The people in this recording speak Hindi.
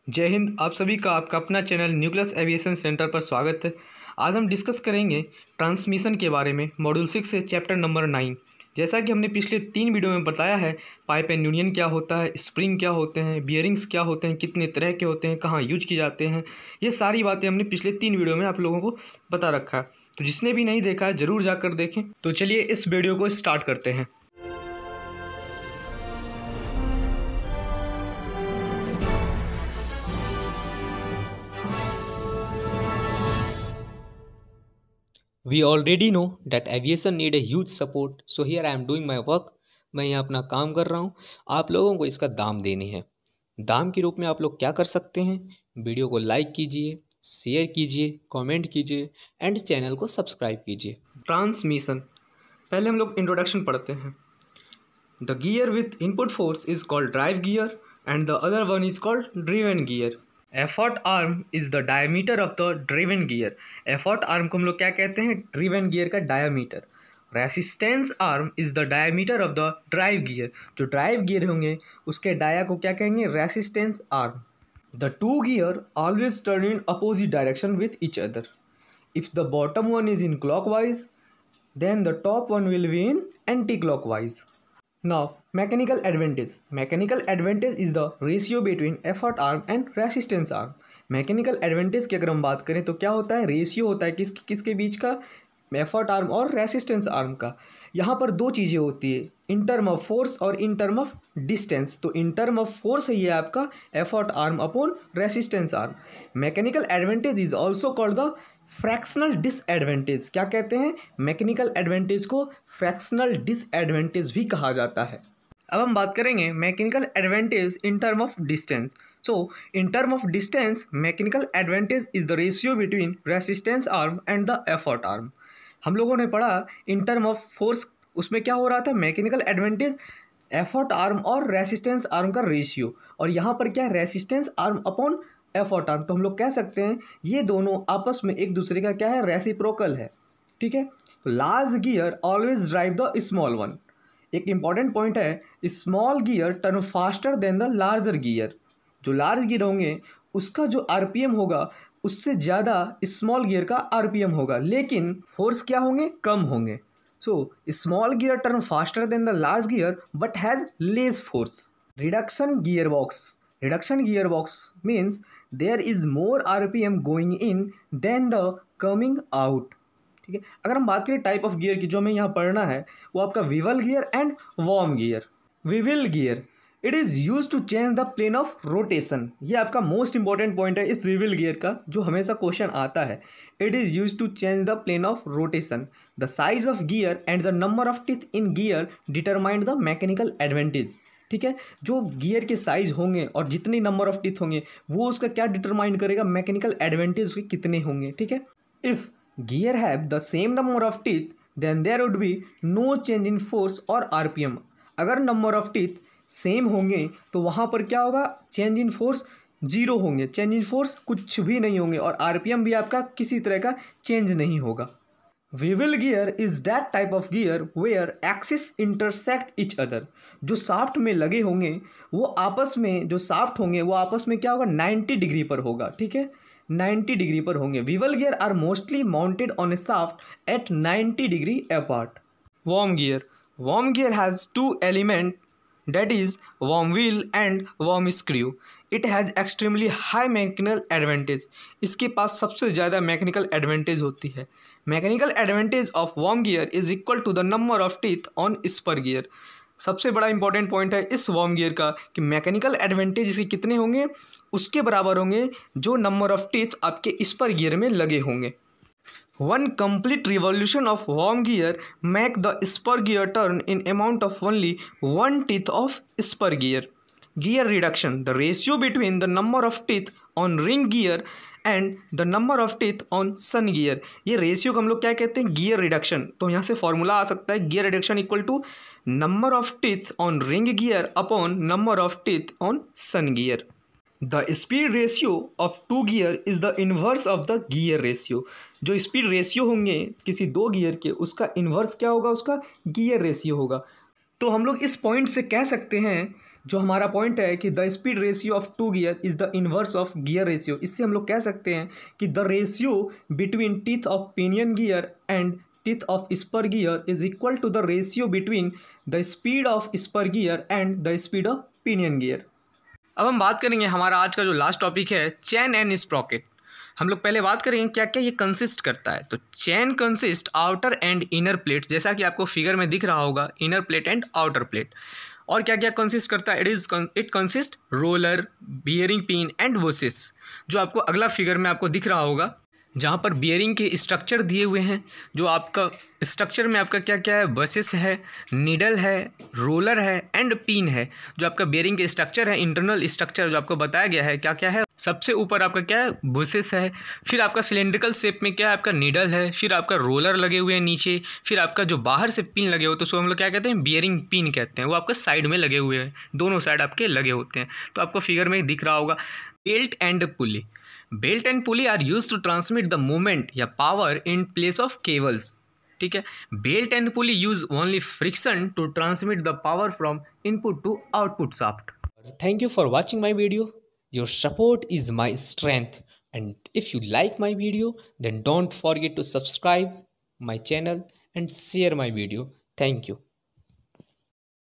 जय हिंद। आप सभी का आपका अपना चैनल न्यूक्लियस एविएशन सेंटर पर स्वागत है। आज हम डिस्कस करेंगे ट्रांसमिशन के बारे में, मॉड्यूल 6 से चैप्टर नंबर 9। जैसा कि हमने पिछले 3 वीडियो में बताया है, पाइप एंड यूनियन क्या होता है, स्प्रिंग क्या होते हैं, बियरिंग्स क्या होते हैं, कितने तरह के होते हैं, कहाँ यूज किए जाते हैं, ये सारी बातें हमने पिछले 3 वीडियो में आप लोगों को बता रखा है। तो जिसने भी नहीं देखा है ज़रूर जाकर देखें। तो चलिए इस वीडियो को स्टार्ट करते हैं। We already know that aviation need a huge support, so here I am doing my work। मैं यहाँ अपना काम कर रहा हूँ, आप लोगों को इसका दाम देनी है। दाम के रूप में आप लोग क्या कर सकते हैं, वीडियो को लाइक कीजिए, शेयर कीजिए, कमेंट कीजिए एंड चैनल को सब्सक्राइब कीजिए। ट्रांसमिशन, पहले हम लोग इंट्रोडक्शन पढ़ते हैं। The gear with input force is called drive gear and the other one is called driven gear. Effort arm is the diameter of the driven gear. Effort arm को हम लोग क्या कहते हैं, ड्रिवन गियर का diameter. Resistance arm is the diameter of the drive gear. जो ड्राइव गियर होंगे उसके डाया को क्या कहेंगे, resistance arm. The two gear always turn in opposite direction with each other. If the bottom one is in clockwise then the top one will be in anti-clockwise. Now mechanical advantage. Mechanical advantage is the ratio between effort arm and resistance arm. Mechanical advantage की अगर हम बात करें तो क्या होता है, रेशियो होता है किसके बीच का, एफर्ट आर्म और रेसिस्टेंस आर्म का। यहाँ पर दो चीज़ें होती है, इन टर्म ऑफ फोर्स और इन टर्म ऑफ डिस्टेंस। तो इन टर्म ऑफ फोर्स है ये आपका effort arm upon resistance arm. Mechanical advantage is also called the fractional disadvantage. क्या कहते हैं, मैकेनिकल एडवांटेज को फ्रैक्शनल डिसएडवांटेज भी कहा जाता है। अब हम बात करेंगे mechanical advantage in term of distance. So in term of distance, mechanical advantage is the ratio between resistance arm and the effort arm. हम लोगों ने पढ़ा इन टर्म ऑफ फोर्स, उसमें क्या हो रहा था, मैकेनिकल एडवांटेज एफर्ट आर्म और रेसिस्टेंस आर्म का रेशियो, और यहाँ पर क्या है, resistance arm upon effort arm. तो हम लोग कह सकते हैं ये दोनों आपस में एक दूसरे का क्या है, रेसिप्रोकल है। ठीक है, तो large gear always drive the small one. एक इंपॉर्टेंट पॉइंट है, small gear turn faster than the larger gear. जो लार्ज गियर होंगे उसका जो आरपीएम होगा उससे ज़्यादा स्मॉल गियर का आरपीएम होगा, लेकिन फोर्स क्या होंगे, कम होंगे। So small gear turn faster than the large gear but has less force. Reduction gear box. Reduction gear box means there is more RPM going in than the coming out. ठीक है, अगर हम बात करें टाइप ऑफ गियर की, जो हमें यहाँ पढ़ना है वो आपका bevel gear and worm gear. Bevel gear, it is use to change the plane of rotation. ये आपका मोस्ट इंपॉर्टेंट पॉइंट है इस विवल गियर का, जो हमेशा क्वेश्चन आता है। It is use to change the plane of rotation. The size of gear and the number of teeth in gear determine the mechanical advantage. ठीक है, जो गियर के साइज होंगे और जितने नंबर ऑफ टीथ होंगे वो उसका क्या डिटरमाइन करेगा, मैकेनिकल एडवांटेज उसके कितने होंगे। ठीक है, if gear have the same number of teeth then there would be no change in force और आरपीएम। अगर नंबर ऑफ टीथ सेम होंगे तो वहाँ पर क्या होगा, चेंज इन फोर्स जीरो होंगे, चेंज इन फोर्स कुछ भी नहीं होंगे, और आरपीएम भी आपका किसी तरह का चेंज नहीं होगा। Bevel gear is that type of gear where axis intersect each other. जो शाफ्ट में लगे होंगे वो आपस में, जो शाफ्ट होंगे वो आपस में क्या होगा, 90 डिग्री पर होगा। ठीक है, 90 डिग्री पर होंगे। Bevel gear are mostly mounted on a shaft at 90 degree apart. Worm gear, worm gear has two element, that is worm wheel and worm screw. It has extremely high mechanical advantage. इसके पास सबसे ज़्यादा मैकेनिकल एडवांटेज होती है। Mechanical advantage of worm gear is equal to the number of teeth on spur gear. सबसे बड़ा इंपॉर्टेंट पॉइंट है इस वर्म गियर का कि मैकेनिकल एडवांटेज इसके कितने होंगे, उसके बराबर होंगे जो नंबर ऑफ टीथ आपके स्पर गियर में लगे होंगे। One complete revolution of worm gear make the spur gear turn in amount of only 1 teeth of spur gear. Gear reduction, the ratio between the number of teeth on ring gear and the number of teeth on sun gear. ये रेशियो को हम लोग क्या कहते हैं, गियर रिडक्शन। तो यहाँ से फॉर्मूला आ सकता है, gear reduction equal to number of teeth on ring gear upon number of teeth on sun gear. The speed ratio of two gear is the inverse of the gear ratio. जो स्पीड रेशियो होंगे किसी दो गियर के, उसका इन्वर्स क्या होगा, उसका गियर रेशियो होगा। तो हम लोग इस पॉइंट से कह सकते हैं, जो हमारा पॉइंट है कि the speed ratio of two gear is the inverse of gear ratio, इससे हम लोग कह सकते हैं कि the ratio between teeth of pinion gear and teeth of spur gear is equal to the ratio between the speed of spur gear and the speed of pinion gear. अब हम बात करेंगे हमारा आज का जो लास्ट टॉपिक है, चेन एंड स्प्रॉकेट। हम लोग पहले बात करेंगे क्या क्या ये कंसिस्ट करता है। तो chain consist outer and inner plate, जैसा कि आपको फिगर में दिख रहा होगा, inner plate and outer plate. और क्या क्या कंसिस्ट करता है, it consist roller, bearing pin and bushes, जो आपको अगला फिगर में आपको दिख रहा होगा, जहाँ पर बियरिंग के स्ट्रक्चर दिए हुए हैं। जो आपका स्ट्रक्चर में आपका क्या क्या है, बसेस है, नीडल है, रोलर है एंड पिन है। जो आपका बियरिंग के स्ट्रक्चर है, इंटरनल स्ट्रक्चर जो आपको बताया गया है क्या क्या है। सबसे ऊपर आपका क्या है, बसेस है, फिर आपका सिलेंड्रिकल शेप में क्या है, आपका नीडल है, फिर आपका रोलर लगे हुए हैं नीचे, फिर आपका जो बाहर से पिन लगे होते हैं उसको हम लोग क्या कहते हैं, बियरिंग पिन कहते हैं। वो आपका साइड में लगे हुए हैं, दोनों साइड आपके लगे होते हैं। तो आपको फिगर में दिख रहा होगा। Belt and pulley, belt and pulley are use to transmit the movement या power in place of cables. ठीक है, belt and pulley use only friction to transmit the power from input to output shaft. Thank you for watching my video. Your support is my strength. And if you like my video, then don't forget to subscribe my channel and share my video. Thank you.